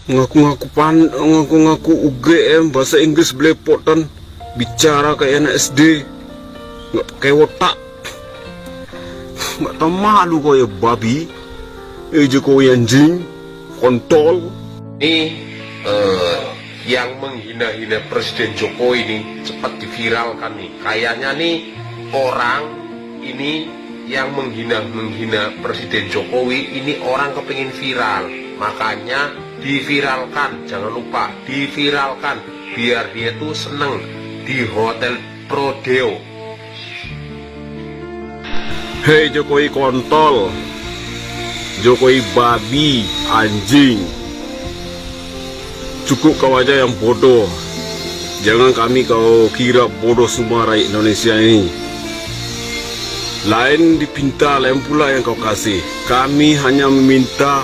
ngaku-ngaku UGM bahasa Inggris belepotan, bicara kayak anak SD, nggak pakai otak. Nggak tahu malu kau ya babi, Jokowi anjing, kontol. Ini yang menghina-hina Presiden Jokowi ini cepat diviralkan nih. Kayaknya nih orang ini yang menghina Presiden Jokowi ini orang kepingin viral, makanya diviralkan. Jangan lupa diviralkan biar dia tuh seneng di Hotel Prodeo. Hei Jokowi kontol, Jokowi babi, anjing. Cukup kau aja yang bodoh. Jangan kami kau kira bodoh semua rakyat Indonesia ini. Lain dipinta, lain pula yang kau kasih. Kami hanya meminta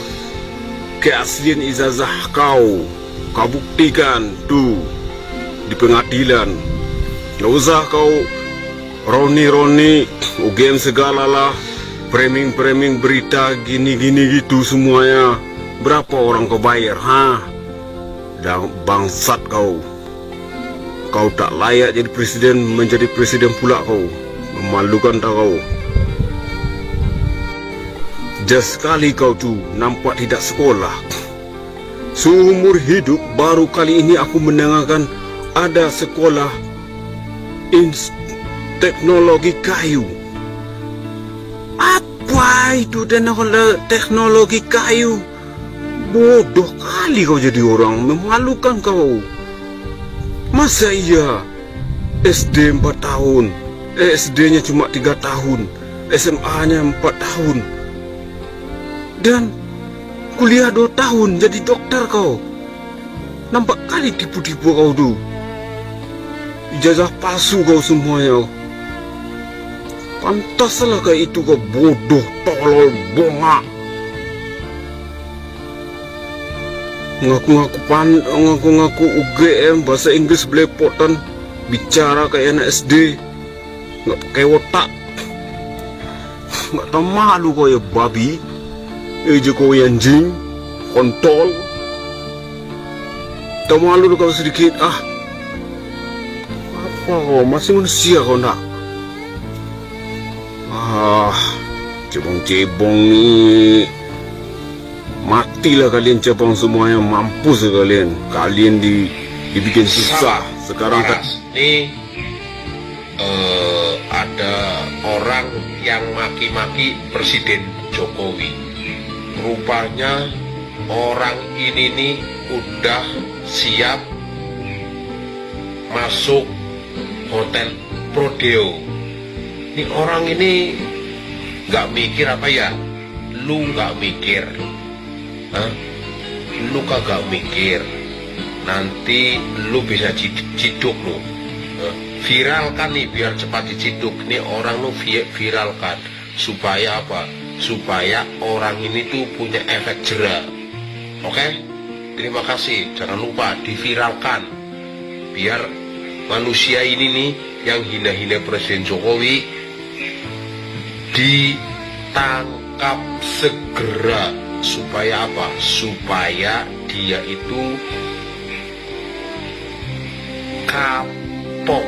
keaslian ijazah kau. Kau buktikan tuh di pengadilan. Gak usah kau roni-roni UGM segala lah, framing berita gini-gini gitu semuanya. Berapa orang kau bayar, ha? Dan bangsat kau. Kau tak layak jadi presiden, menjadi presiden pula kau. Memalukan tak kau? Just sekali kau tuh nampak tidak sekolah. Seumur hidup baru kali ini aku mendengarkan ada sekolah teknologi kayu. Apa itu teknologi kayu? Bodoh kali kau jadi orang, memalukan kau. Masa iya SD 4 tahun, SD-nya cuma 3 tahun, SMA-nya 4 tahun, dan kuliah 2 tahun jadi dokter kau. Nampak kali tipu-tipu kau tuh. Ijazah palsu kau semuanya. Pantaslah kayak itu kau, bodoh, tolol, bongak. Ngaku-ngaku UGM bahasa Inggris belepotan, bicara kayak anak SD, nggak pakai otak. Nggak tahu malu kau ya babi, Jokowi anjing, kontol. Tahu malu kau sedikit, ah. Apa kau, masih manusia kau nak? Cebong-cebong nih. Matilah kalian cebong semuanya, mampus kalian. Kalian dibikin susah. Sekarang kan ini ada orang yang maki-maki Presiden Jokowi. Rupanya orang ini nih udah siap masuk Hotel Prodeo. Ini orang ini nggak mikir apa ya? Lu nggak mikir? Hah? Lu kagak mikir? Nanti lu bisa ciduk lu. Viralkan nih biar cepat diciduk. Nih orang lu viralkan supaya apa? Supaya orang ini tuh punya efek jera. Oke? Terima kasih. Jangan lupa diviralkan biar manusia ini nih yang hina-hina Presiden Jokowi ditangkap segera. Supaya apa? Supaya dia itu kapok.